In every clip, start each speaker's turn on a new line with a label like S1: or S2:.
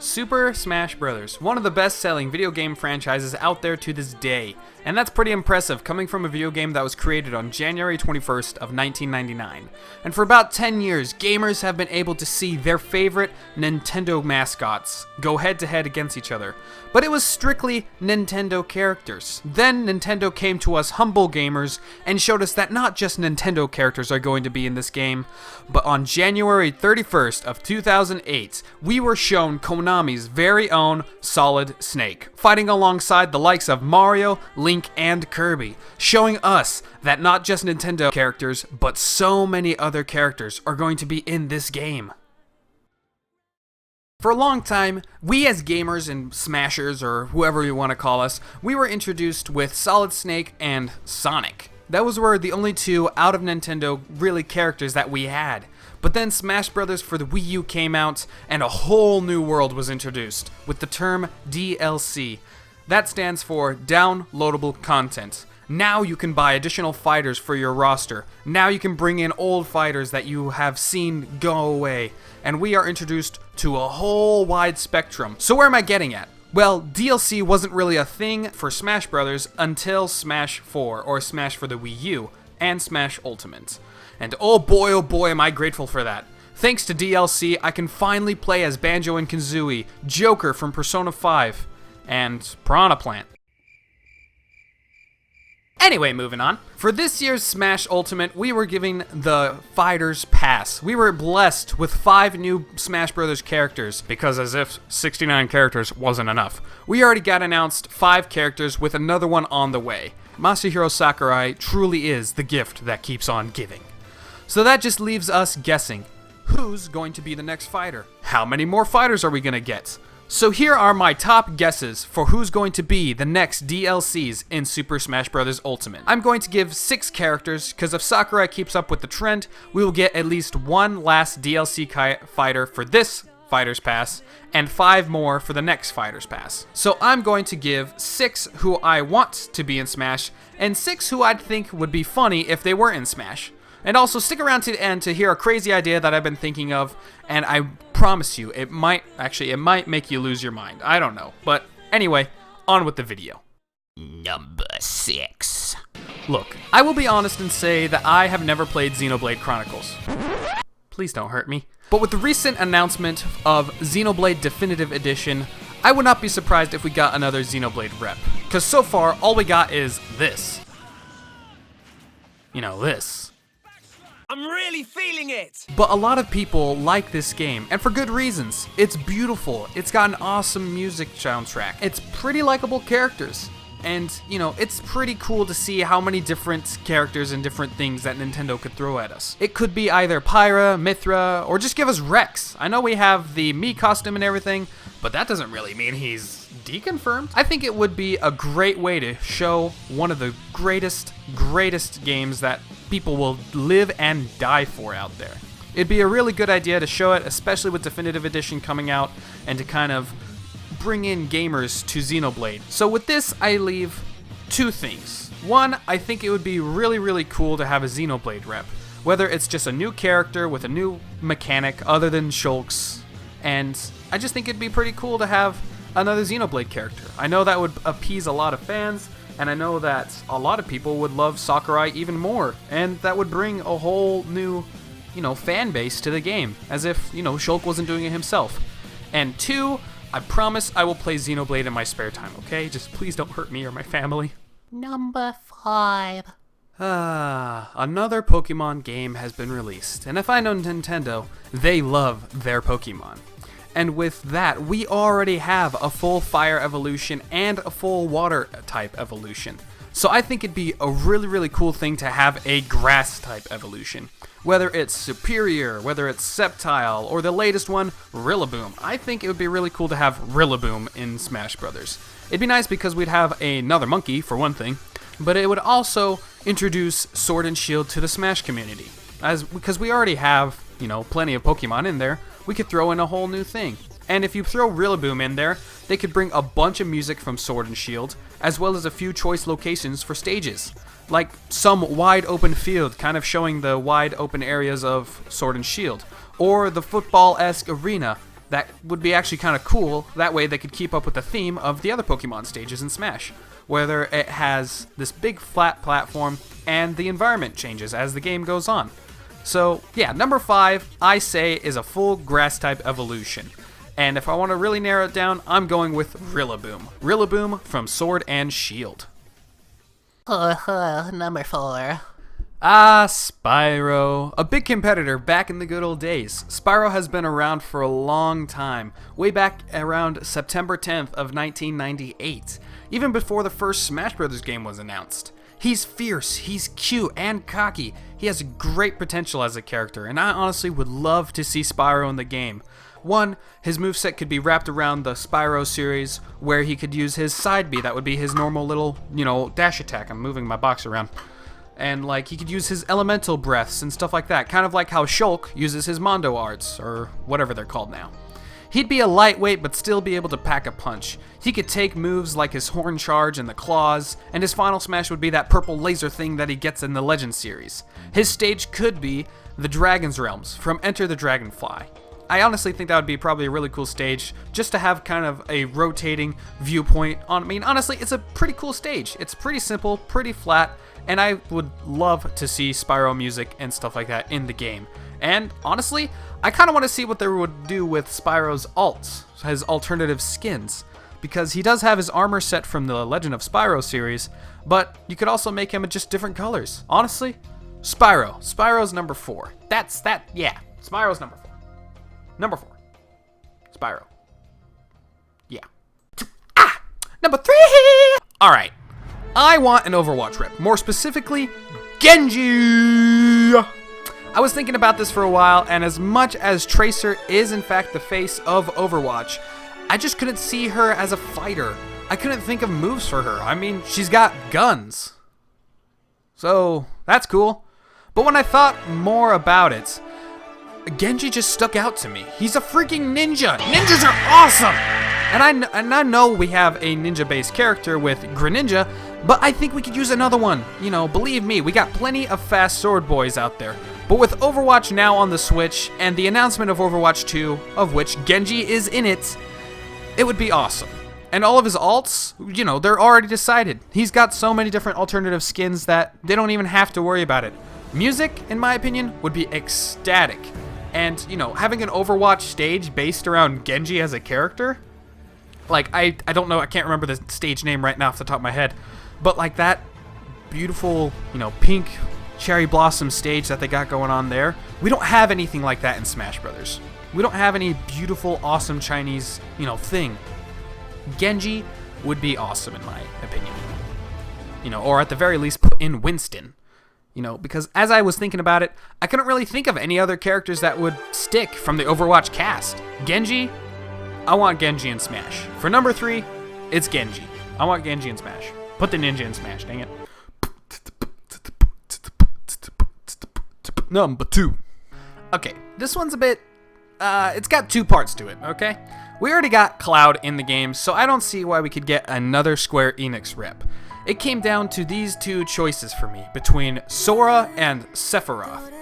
S1: Super Smash Bros., one of the best-selling video game franchises out there to this day, and that's pretty impressive coming from a video game that was created on January 21st of 1999. And for about 10 years, gamers have been able to see their favorite Nintendo mascots go head-to-head against each other, but it was strictly Nintendo characters. Then Nintendo came to us humble gamers and showed us that not just Nintendo characters are going to be in this game, but on January 31st of 2008, we were shown Konami's very own Solid Snake, fighting alongside the likes of Mario, Link, and Kirby, showing us that not just Nintendo characters, but so many other characters are going to be in this game. For a long time, we as gamers and smashers, or whoever you want to call us, we were introduced with Solid Snake and Sonic. Those were the only two out of Nintendo really characters that we had. But then Smash Bros. For the Wii U came out, and a whole new world was introduced, with the term DLC. That stands for Downloadable Content. Now you can buy additional fighters for your roster. Now you can bring in old fighters that you have seen go away. And we are introduced to a whole wide spectrum. So where am I getting at? Well, DLC wasn't really a thing for Smash Bros. Until Smash 4, or Smash for the Wii U, and Smash Ultimate. And oh boy, am I grateful for that. Thanks to DLC, I can finally play as Banjo and Kazooie, Joker from Persona 5, and Piranha Plant. Anyway, moving on. For this year's Smash Ultimate, we were giving the Fighters Pass. We were blessed with 5 new Smash Bros. Characters, because as if 69 characters wasn't enough. We already got announced 5 characters with another one on the way. Masahiro Sakurai truly is the gift that keeps on giving. So that just leaves us guessing, who's going to be the next fighter? How many more fighters are we going to get? So here are my top guesses for who's going to be the next DLCs in Super Smash Bros. Ultimate. I'm going to give 6 characters, because if Sakurai keeps up with the trend, we will get at least one last DLC fighter for this Fighters Pass, and 5 more for the next Fighters Pass. So I'm going to give 6 who I want to be in Smash, and 6 who I'd think would be funny if they were in Smash. And also stick around to the end to hear a crazy idea that I've been thinking of, and I promise you, it might make you lose your mind. I don't know. But anyway, on with the video.
S2: Number 6.
S1: Look, I will be honest and say that I have never played Xenoblade Chronicles. Please don't hurt me. But with the recent announcement of Xenoblade Definitive Edition, I would not be surprised if we got another Xenoblade rep. Because so far, all we got is this. You know, this.
S3: I'm really feeling it!
S1: But a lot of people like this game, and for good reasons. It's beautiful, it's got an awesome music soundtrack, it's pretty likable characters, and, you know, it's pretty cool to see how many different characters and different things that Nintendo could throw at us. It could be either Pyra, Mithra, or just give us Rex. I know we have the Mii costume and everything, but that doesn't really mean he's deconfirmed. I think it would be a great way to show one of the greatest games that people will live and die for out there. It'd be a really good idea to show it, especially with Definitive Edition coming out, and to kind of bring in gamers to Xenoblade. So with this, I leave 2 things. One, I think it would be really cool to have a Xenoblade rep, whether it's just a new character with a new mechanic other than Shulk's, and I just think it'd be pretty cool to have another Xenoblade character. I know that would appease a lot of fans, and I know that a lot of people would love Sakurai even more, and that would bring a whole new, fan base to the game, as if, Shulk wasn't doing it himself. And 2, I promise I will play Xenoblade in my spare time, okay? Just please don't hurt me or my family.
S2: Number 5.
S1: Another Pokemon game has been released, and if I know Nintendo, they love their Pokemon. And with that, we already have a full fire evolution and a full water type evolution. So I think it'd be a really cool thing to have a grass type evolution. Whether it's Superior, whether it's Sceptile, or the latest one, Rillaboom. I think it would be really cool to have Rillaboom in Smash Bros. It'd be nice because we'd have another monkey, for one thing, but it would also introduce Sword and Shield to the Smash community. Because we already have, plenty of Pokemon in there, we could throw in a whole new thing. And if you throw Rillaboom in there, they could bring a bunch of music from Sword and Shield, as well as a few choice locations for stages. Like some wide open field, kind of showing the wide open areas of Sword and Shield. Or the football-esque arena that would be actually kind of cool. That way they could keep up with the theme of the other Pokemon stages in Smash, whether it has this big flat platform and the environment changes as the game goes on. So yeah, number 5, I say, is a full grass type evolution. And if I want to really narrow it down, I'm going with Rillaboom. Rillaboom from Sword and Shield.
S2: Number 4.
S1: Ah, Spyro. A big competitor back in the good old days. Spyro has been around for a long time, way back around September 10th of 1998, even before the first Smash Bros. Game was announced. He's fierce, he's cute, and cocky. He has great potential as a character, and I honestly would love to see Spyro in the game. One, his moveset could be wrapped around the Spyro series, where he could use his side B. That would be his normal little, dash attack. I'm moving my box around. And, he could use his elemental breaths and stuff like that. Kind of like how Shulk uses his Mondo arts, or whatever they're called now. He'd be a lightweight, but still be able to pack a punch. He could take moves like his Horn Charge and the Claws, and his final smash would be that purple laser thing that he gets in the Legend series. His stage could be the Dragon's Realms from Enter the Dragonfly. I honestly think that would be probably a really cool stage, just to have kind of a rotating viewpoint on. I mean, honestly, it's a pretty cool stage. It's pretty simple, pretty flat, and I would love to see Spyro music and stuff like that in the game. And honestly, I kind of want to see what they would do with Spyro's alts, his alternative skins, because he does have his armor set from the Legend of Spyro series, but you could also make him just different colors. Honestly, Spyro's number 4. Spyro's number 4. Number 4. Spyro. Yeah. Number 3! Alright. I want an Overwatch rep. More specifically, Genji! I was thinking about this for a while, and as much as Tracer is in fact the face of Overwatch, I just couldn't see her as a fighter. I couldn't think of moves for her. I mean, she's got guns. So, that's cool. But when I thought more about it, Genji just stuck out to me. He's a freaking ninja. Ninjas are awesome! And I know we have a ninja-based character with Greninja, but I think we could use another one. Believe me, we got plenty of fast sword boys out there. But with Overwatch now on the Switch, and the announcement of Overwatch 2, of which Genji is in it, it would be awesome. And all of his alts, they're already decided. He's got so many different alternative skins that they don't even have to worry about it. Music, in my opinion, would be ecstatic. And, having an Overwatch stage based around Genji as a character, I don't know, I can't remember the stage name right now off the top of my head, but that beautiful, pink cherry blossom stage that they got going on there, we don't have anything like that in Smash Brothers. We don't have any beautiful, awesome Chinese, thing. Genji would be awesome in my opinion. Or at the very least put in Winston. Because as I was thinking about it, I couldn't really think of any other characters that would stick from the Overwatch cast. Genji, I want Genji in Smash. For number 3, it's Genji. I want Genji in Smash. Put the ninja in Smash, dang it. Number 2. Okay, this one's a bit, it's got 2 parts to it, okay? We already got Cloud in the game, so I don't see why we could get another Square Enix rep. It came down to these 2 choices for me, between Sora and Sephiroth.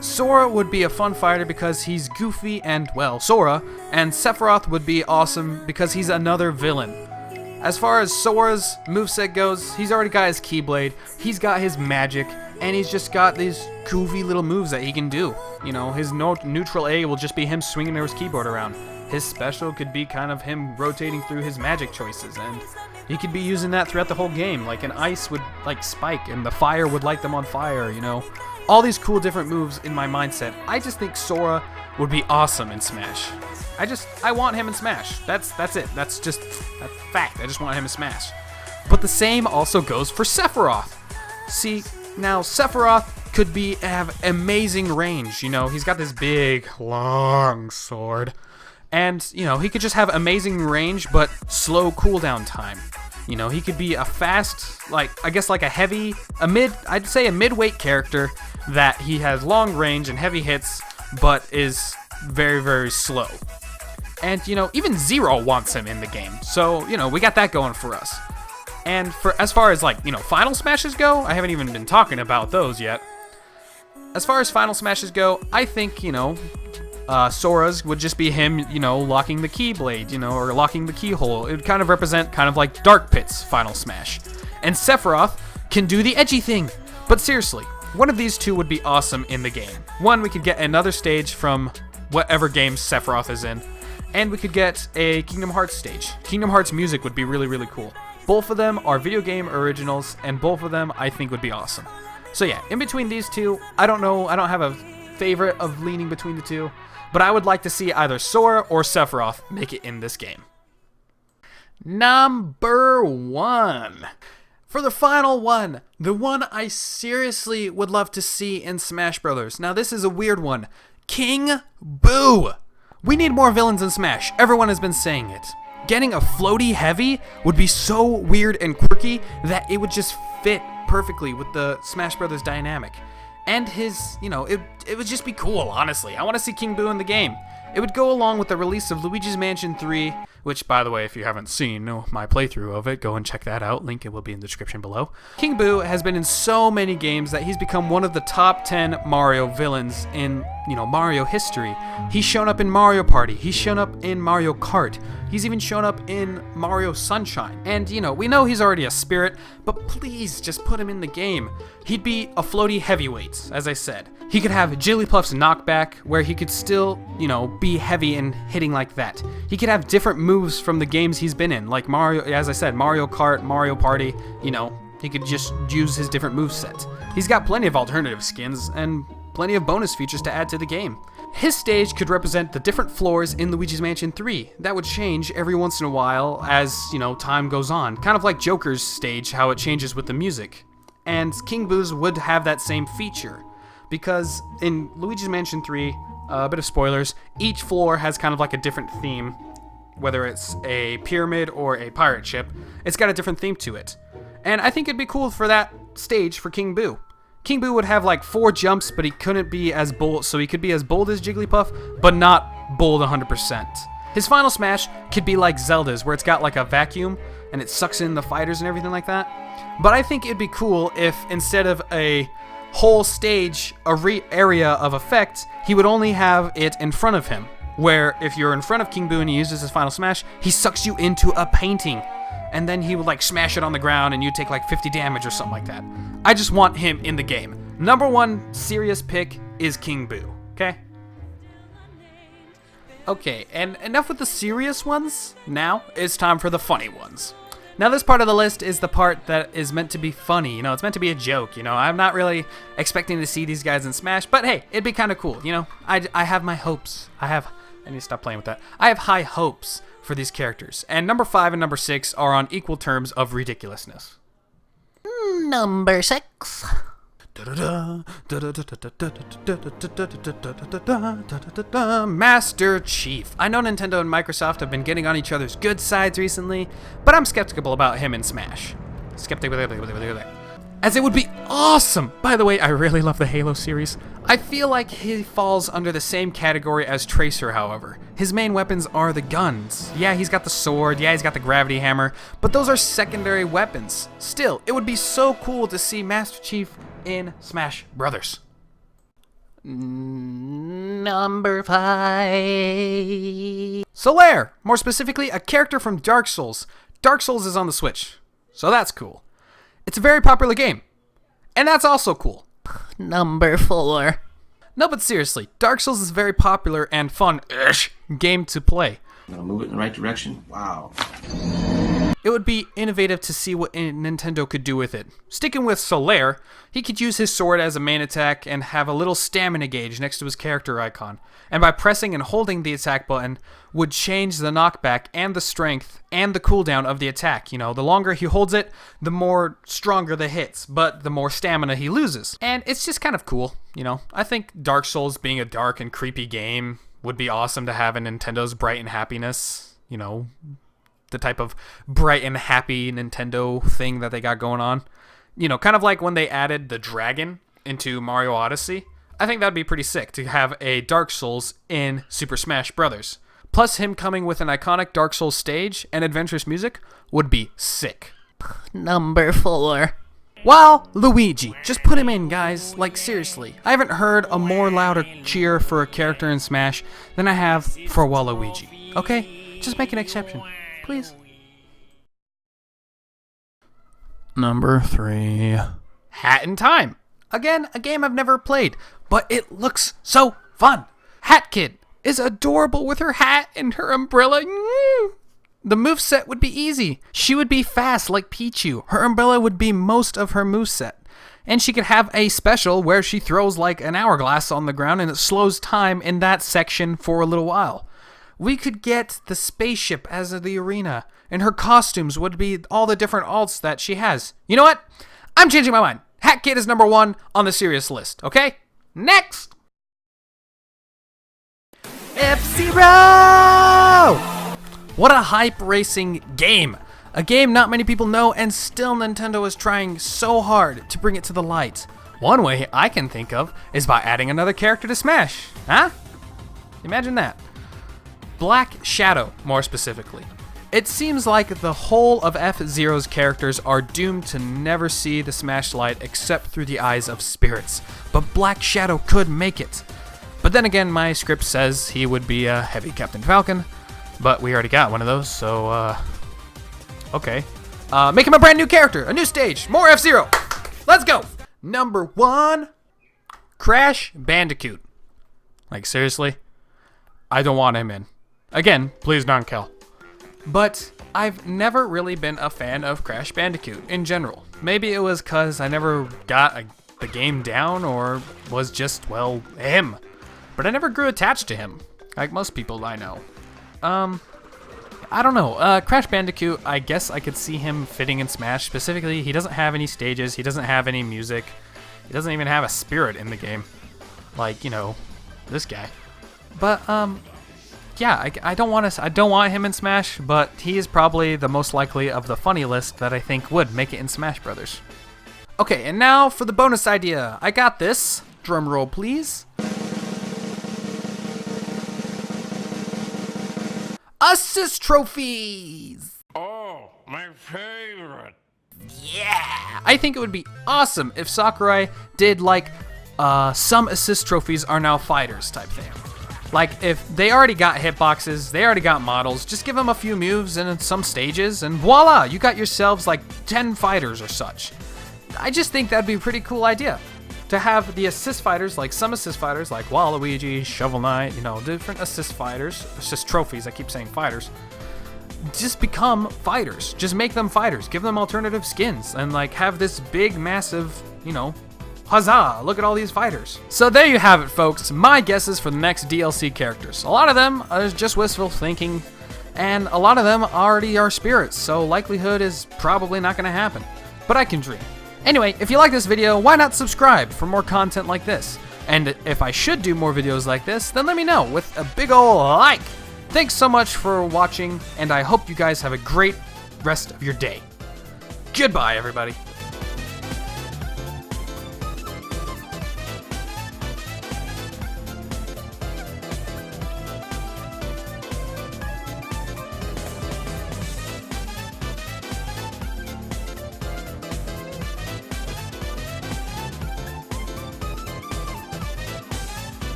S1: Sora would be a fun fighter because he's goofy and, Sora, and Sephiroth would be awesome because he's another villain. As far as Sora's moveset goes, he's already got his Keyblade, he's got his magic, and he's just got these goofy little moves that he can do. His neutral A will just be him swinging his keyboard around. His special could be kind of him rotating through his magic choices, and he could be using that throughout the whole game. Like an ice would spike, and the fire would light them on fire, All these cool different moves in my mindset. I just think Sora would be awesome in Smash. I want him in Smash. That's it. That's fact. I just want him in Smash. But the same also goes for Sephiroth. See, now Sephiroth could have amazing range. He's got this big, long sword. And, he could just have amazing range, but slow cooldown time. He could be a fast, I'd say a midweight character that he has long range and heavy hits, but is very, very slow. And, even Zero wants him in the game. So, we got that going for us. And as far as, Final Smashes go, I haven't even been talking about those yet. As far as Final Smashes go, I think, Sora's would just be him, you know, locking the keyblade, you know, or locking the keyhole. It would kind of represent kind of like Dark Pit's Final Smash. And Sephiroth can do the edgy thing. But seriously, one of these two would be awesome in the game. One, we could get another stage from whatever game Sephiroth is in, and we could get a Kingdom Hearts stage. Kingdom Hearts music would be really, really cool. Both of them are video game originals, and both of them I think would be awesome. So yeah, in between these two, I don't know, I don't have a favorite of leaning between the two, but I would like to see either Sora or Sephiroth make it in this game. Number 1. For the final one, the one I seriously would love to see in Smash Brothers. Now this is a weird one. King Boo! We need more villains in Smash. Everyone has been saying it. Getting a floaty heavy would be so weird and quirky that it would just fit perfectly with the Smash Brothers dynamic. And his, you know, it would just be cool, honestly. I want to see King Boo in the game. It would go along with the release of Luigi's Mansion 3, which, by the way, if you haven't seen my playthrough of it, go and check that out. Link, it will be in the description below. King Boo has been in so many games that he's become one of the top 10 Mario villains in, you know, Mario history. He's shown up in Mario Party. He's shown up in Mario Kart. He's even shown up in Mario Sunshine. And, you know, we know he's already a spirit, but please just put him in the game. He'd be a floaty heavyweight, as I said. He could have Jigglypuff's knockback, where he could still, you know, be heavy and hitting like that. He could have different moves from the games he's been in, like Mario, as I said, Mario Kart, Mario Party, you know, he could just use his different moveset. He's got plenty of alternative skins and plenty of bonus features to add to the game. His stage could represent the different floors in Luigi's Mansion 3. That would change every once in a while as, you know, time goes on. Kind of like Joker's stage, how it changes with the music. And King Boo's would have that same feature. Because in Luigi's Mansion 3, a bit of spoilers, each floor has kind of like a different theme. Whether it's a pyramid or a pirate ship, it's got a different theme to it. And I think it'd be cool for that stage for King Boo. King Boo would have like 4 jumps, but he couldn't be as bold, so he could be as bold as Jigglypuff, but not bold 100%. His final smash could be like Zelda's, where it's got like a vacuum, and it sucks in the fighters and everything like that. But I think it'd be cool if instead of a whole stage, area of effect, he would only have it in front of him. Where if you're in front of King Boo and he uses his final smash, he sucks you into a painting. And then he would like smash it on the ground and you take like 50 damage or something like that. I just want him in the game. Number 1 serious pick is King Boo, okay? Okay, and enough with the serious ones. Now it's time for the funny ones. Now this part of the list is the part that is meant to be funny, you know, it's meant to be a joke, you know. I'm not really expecting to see these guys in Smash, but hey, it'd be kind of cool, you know. I have my hopes. I need to stop playing with that. I have high hopes for these characters, and number 5 and number 6 are on equal terms of ridiculousness.
S2: Number 6.
S1: Master Chief. I know Nintendo and Microsoft have been getting on each other's good sides recently, but I'm skeptical about him in Smash. As it would be awesome! By the way, I really love the Halo series. I feel like he falls under the same category as Tracer, however. His main weapons are the guns. Yeah, he's got the sword, yeah, he's got the gravity hammer, but those are secondary weapons. Still, it would be so cool to see Master Chief in Smash Brothers.
S2: Number 5.
S1: Solaire! More specifically, a character from Dark Souls. Dark Souls is on the Switch, so that's cool. It's a very popular game, and that's also cool.
S2: Number 4.
S1: No, but seriously, Dark Souls is a very popular and fun-ish game to play.
S4: Gonna move it in the right direction. Wow.
S1: It would be innovative to see what Nintendo could do with it. Sticking with Solaire, he could use his sword as a main attack and have a little stamina gauge next to his character icon. And by pressing and holding the attack button would change the knockback and the strength and the cooldown of the attack. You know, the longer he holds it, the more stronger the hits, but the more stamina he loses. And it's just kind of cool, you know. I think Dark Souls being a dark and creepy game would be awesome to have in Nintendo's Bright and Happiness, you know, the type of bright and happy Nintendo thing that they got going on. You know, kind of like when they added the dragon into Mario Odyssey. I think that'd be pretty sick to have a Dark Souls in Super Smash Bros. Plus him coming with an iconic Dark Souls stage and adventurous music would be sick.
S2: Number 4.
S1: Waluigi. Just put him in, guys. Like, seriously. I haven't heard a more louder cheer for a character in Smash than I have for Waluigi. Okay? Just make an exception. Please. Number 3. Hat in Time. Again, a game I've never played, but it looks so fun. Hat Kid is adorable with her hat and her umbrella. The moveset would be easy. She would be fast like Pichu. Her umbrella would be most of her moveset. And she could have a special where she throws like an hourglass on the ground and it slows time in that section for a little while. We could get the spaceship as the arena, and her costumes would be all the different alts that she has. You know what? I'm changing my mind. Hat Kid is number 1 on the serious list, okay? Next! FZero! What a hype racing game! A game not many people know, and still Nintendo is trying so hard to bring it to the light. One way I can think of is by adding another character to Smash. Huh? Imagine that. Black Shadow, more specifically. It seems like the whole of F-Zero's characters are doomed to never see the Smash light except through the eyes of spirits, but Black Shadow could make it. But then again, my script says he would be a heavy Captain Falcon, but we already got one of those, so, okay. Make him a brand new character, a new stage, more F-Zero. Let's go. Number 1, Crash Bandicoot. Like, seriously? I don't want him in. Again, please don't kill. But I've never really been a fan of Crash Bandicoot in general. Maybe it was because I never got the game down or was just, well, him. But I never grew attached to him, like most people I know. I don't know. Crash Bandicoot, I guess I could see him fitting in Smash. Specifically, he doesn't have any stages. He doesn't have any music. He doesn't even have a spirit in the game. Like, you know, this guy. But, yeah, I don't want him in Smash, but he is probably the most likely of the funny list that I think would make it in Smash Brothers. Okay, and now for the bonus idea. I got this. Drum roll, please. Assist trophies!
S3: Oh, my favorite.
S1: Yeah! I think it would be awesome if Sakurai did like some assist trophies are now fighters type thing. Like, if they already got hitboxes, they already got models, just give them a few moves and some stages, and voila, you got yourselves like 10 fighters or such. I just think that'd be a pretty cool idea. To have the assist fighters, like some assist fighters, like Waluigi, Shovel Knight, you know, different assist fighters, assist trophies, I keep saying fighters, just become fighters. Just make them fighters. Give them alternative skins, and like have this big, massive, you know, huzzah, look at all these fighters. So there you have it, folks. My guesses for the next DLC characters. A lot of them are just wistful thinking, and a lot of them already are spirits, so likelihood is probably not going to happen. But I can dream. Anyway, if you like this video, why not subscribe for more content like this? And if I should do more videos like this, then let me know with a big ol' like. Thanks so much for watching, and I hope you guys have a great rest of your day. Goodbye, everybody.